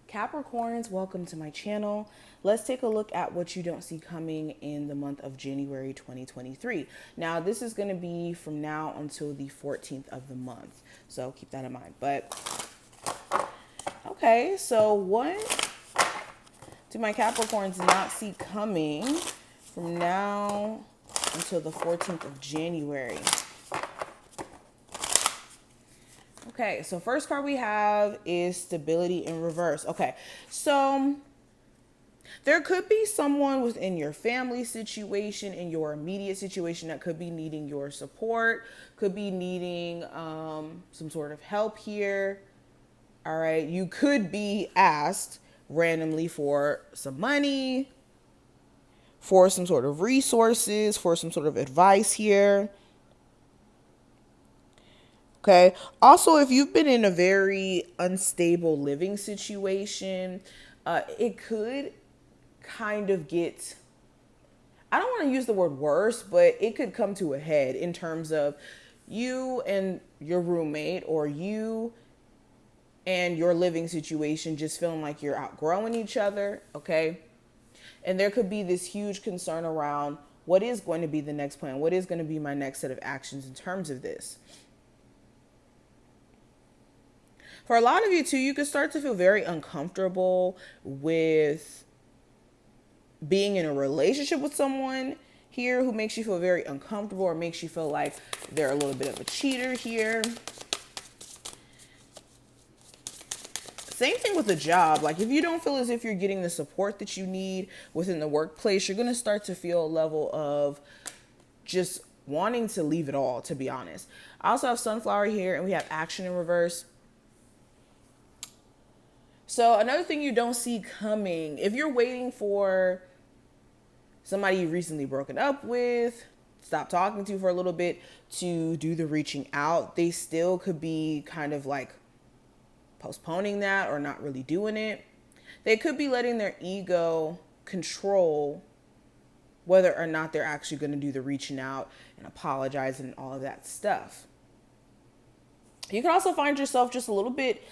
Capricorns, welcome to my channel. Let's take a look at what you don't see coming in the month of January 2023. Now, this is going to be from now until the 14th of the month, so keep that in mind. But okay, so what do my Capricorns not see coming from now until the 14th of January? Okay, so first card we have is stability in reverse. Okay, so there could be someone within your family situation, in your immediate situation, that could be needing your support, could be needing some sort of help here. All right, you could be asked randomly for some money, for some sort of resources, for some sort of advice here. Okay. Also, if you've been in a very unstable living situation, it could kind of get, I don't want to use the word worse, but it could come to a head in terms of you and your roommate, or you and your living situation just feeling like you're outgrowing each other. Okay. And there could be this huge concern around what is going to be the next plan? What is going to be my next set of actions in terms of this? For a lot of you too, you could start to feel very uncomfortable with being in a relationship with someone here who makes you feel very uncomfortable, or makes you feel like they're a little bit of a cheater here. Same thing with the job. Like, if you don't feel as if you're getting the support that you need within the workplace, you're going to start to feel a level of just wanting to leave it all, to be honest. I also have sunflower here, and we have action in reverse. So another thing you don't see coming, if you're waiting for somebody you recently broken up with, stop talking to for a little bit, to do the reaching out, they still could be kind of like postponing that or not really doing it. They could be letting their ego control whether or not they're actually going to do the reaching out and apologizing and all of that stuff. You can also find yourself just a little bit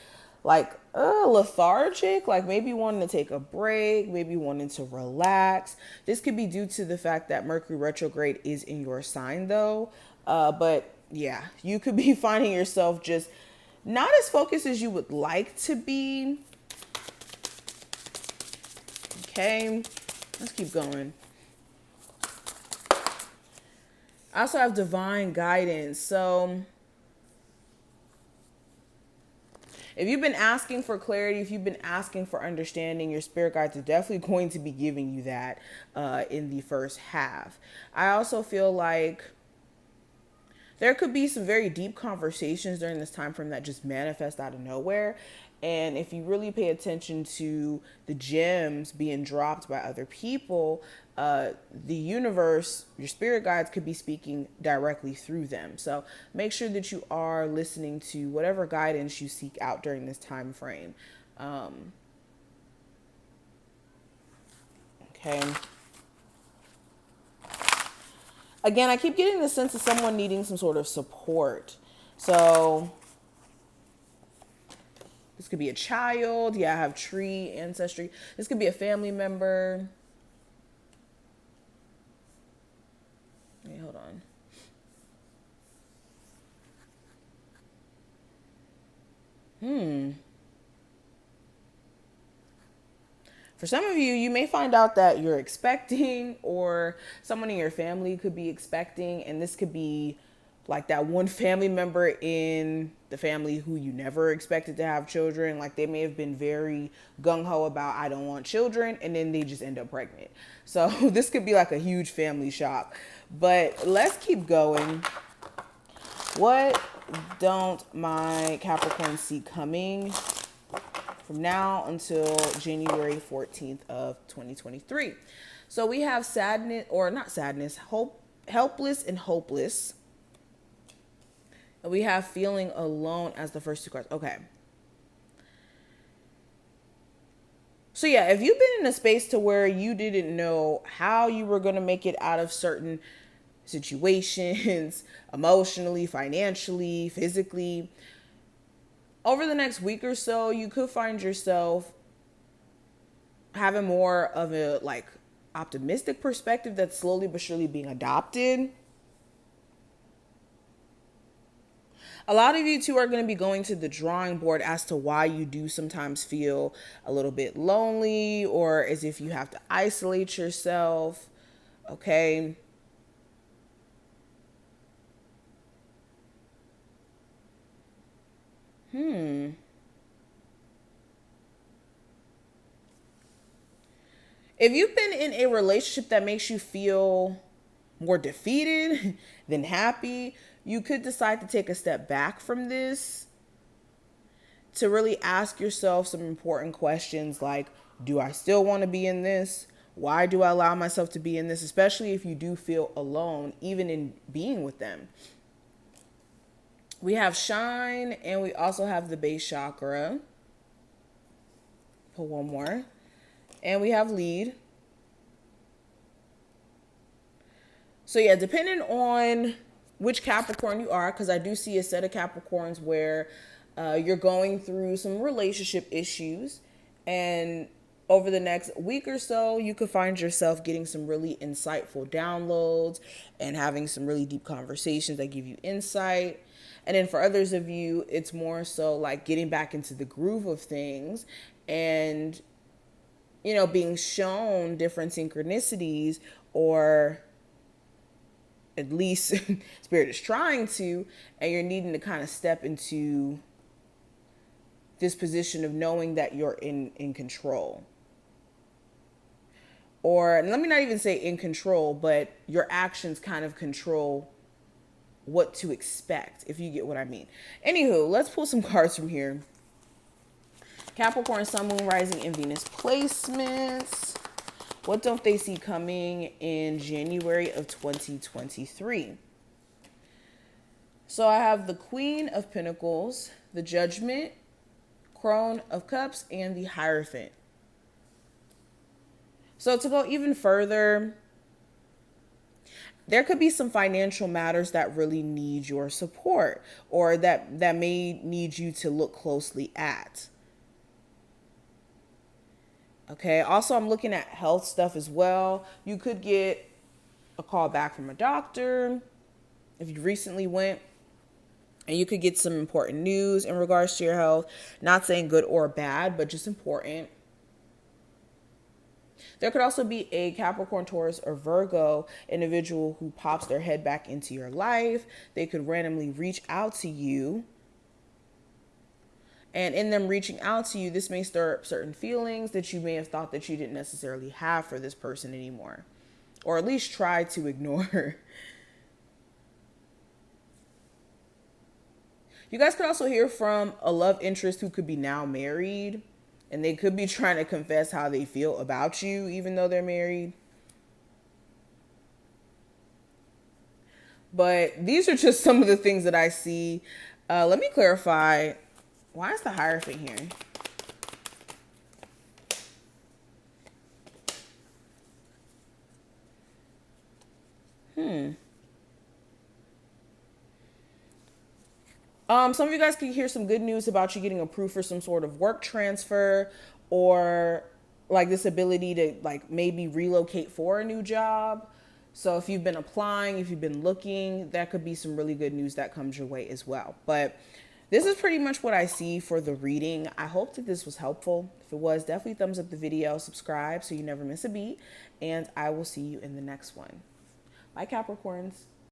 like lethargic, like maybe wanting to take a break, maybe wanting to relax. This could be due to the fact that Mercury retrograde is in your sign though. But yeah, you could be finding yourself just not as focused as you would like to be. Okay, let's keep going. I also have divine guidance. So if you've been asking for clarity, if you've been asking for understanding, your spirit guides are definitely going to be giving you that in the first half. I also feel like there could be some very deep conversations during this time frame that just manifest out of nowhere. And if you really pay attention to the gems being dropped by other people, the universe, your spirit guides could be speaking directly through them. So make sure that you are listening to whatever guidance you seek out during this time frame. Okay. Again, I keep getting the sense of someone needing some sort of support. So this could be a child. Yeah, I have tree ancestry. This could be a family member. Wait, hold on. For some of you, you may find out that you're expecting, or someone in your family could be expecting, and this could be like that one family member in the family who you never expected to have children. Like, they may have been very gung-ho about, I don't want children, and then they just end up pregnant. So this could be like a huge family shock. But let's keep going. What don't my Capricorn see coming from now until January 14th of 2023? So we have sadness, or not sadness, hope, helpless and hopeless. And we have feeling alone as the first two cards. Okay. So yeah, if you've been in a space to where you didn't know how you were going to make it out of certain situations, emotionally, financially, physically, over the next week or so, you could find yourself having more of a like optimistic perspective that's slowly but surely being adopted. A lot of you too are going to be going to the drawing board as to why you do sometimes feel a little bit lonely or as if you have to isolate yourself. Okay. If you've been in a relationship that makes you feel more defeated than happy, you could decide to take a step back from this to really ask yourself some important questions like, do I still want to be in this? Why do I allow myself to be in this? Especially if you do feel alone, even in being with them. We have shine and we also have the base chakra. Pull one more. And we have lead. So yeah, depending on which Capricorn you are, because I do see a set of Capricorns where you're going through some relationship issues, and over the next week or so, you could find yourself getting some really insightful downloads and having some really deep conversations that give you insight. And then for others of you, it's more so like getting back into the groove of things and, you know, being shown different synchronicities, or at least spirit is trying to, and you're needing to kind of step into this position of knowing that you're in control. Or let me not even say in control, but your actions kind of control what to expect, if you get what I mean. Anywho, let's pull some cards from here. Capricorn, Sun, Moon, Rising, and Venus placements. What don't they see coming in January of 2023? So I have the Queen of Pentacles, the Judgment, Crone of Cups, and the Hierophant. So to go even further, there could be some financial matters that really need your support, or that may need you to look closely at. Okay, also I'm looking at health stuff as well. You could get a call back from a doctor if you recently went, and you could get some important news in regards to your health. Not saying good or bad, but just important. There could also be a Capricorn, Taurus, or Virgo individual who pops their head back into your life. They could randomly reach out to you. And in them reaching out to you, this may stir up certain feelings that you may have thought that you didn't necessarily have for this person anymore. Or at least try to ignore. You guys could also hear from a love interest who could be now married. And they could be trying to confess how they feel about you, even though they're married. But these are just some of the things that I see. Let me clarify. Why is the Hierophant here? Some of you guys could hear some good news about you getting approved for some sort of work transfer, or like this ability to like maybe relocate for a new job. So if you've been applying, if you've been looking, that could be some really good news that comes your way as well. But this is pretty much what I see for the reading. I hope that this was helpful. If it was, definitely thumbs up the video, subscribe so you never miss a beat, and I will see you in the next one. Bye, Capricorns.